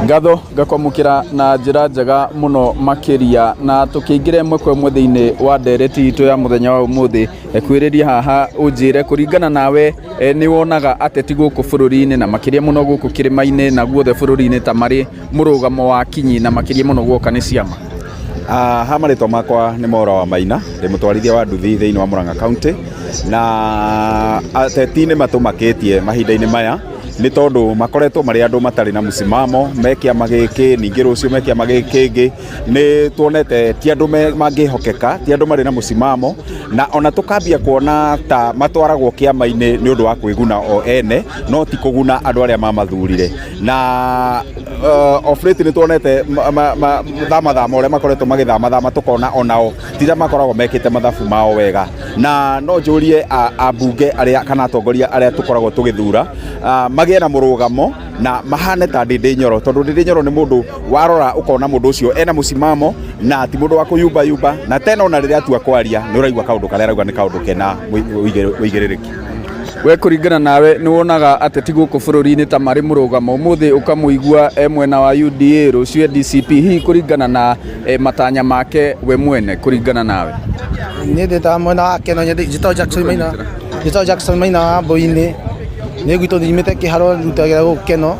Ngatho ngakwamukira na njira njega muno makiria na tukiingire mwekwe mwetheine wa ndereti itu ya muthenya wa umuthi kwiriria haha unjire kuringana nawe ni wonaga ateti guku bururi-ini na makiria muno guku kirima-ini na guothe bururi-ini ta mari murugamo wa kinyi na makiria muno guoka ni ciama. Ha maritwa makwa ni Mora wa Maina ndi mutwarithia wa nduthi thiini wa Murang'a County na ateti ni matumakitie mahinda-ini maya ni tondu makoretwo mari andu matari na musimamo mekia magiki ningi rucio mekia magiki ngi ni tuonete ti andu mangihokeka ti andu mari na musimamo na ona tukambia kuona ta matwaragwo kiama-ini ni undu wa kwiguna o ene no ti kuguna andu aria mamathurire na ofreti ni tuonete thama uria makoretwo magithama tukona onao tira makoragwo mekite mathabu mao wega na no njurie ambunge aria kana atongoria aria tukoragwo tugithura magie na murugamo na mahane ta Ndindi Nyoro tondu Ndindi Nyoro ni mundu warora ukona mundu ucio ena musimamo na ti mundu wa kuyumba na tena ona riria atua kwaria ni uraigwa kaundu karia arauga ni kaundu kena uigiririki. We kuringana nawe ni wonaga ateti guku bururi-ini ta mari murugamo muthi ukamuigua mwena wa UDA rucio DCP hi kuringana na matanya make we mwene kuringana nawe? Ni ndeta mwena wake no Jito Jackson Maina Boine ni gwito nimete kiharo rutagira gukeno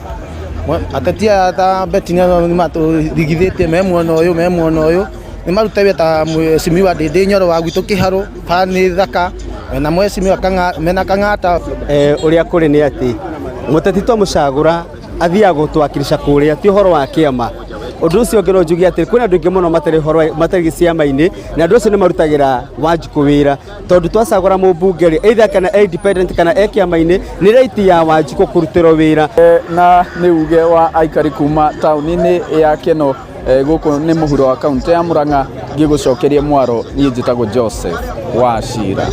ateti ta betinia ni matu rigithite memwono uyu ni marutabe ta mwesimi wa Ndindi Nyoro wa gwito kiharo pa ni thaka na mwesimi wa mena kangata uria kuri ni ati muteti to mucagura athia gutwakirisha kuria ti horo wa kiama undu ucio ngiro njugi ati kwina andu ingi muno matari ciama-ini na andu ucio ni marutagira Wanjiku wira tondu twacagura mumbunge either kana independent kana kiama-ini ni raiti ya Wanjiku kurutiro wira na ni uge wa aikari kuma tauni-ini ya Keno guku ni muhuro wa kaunti ya Murang'a ngigucokerie mwaro ni njitagwo Joseph Wachira.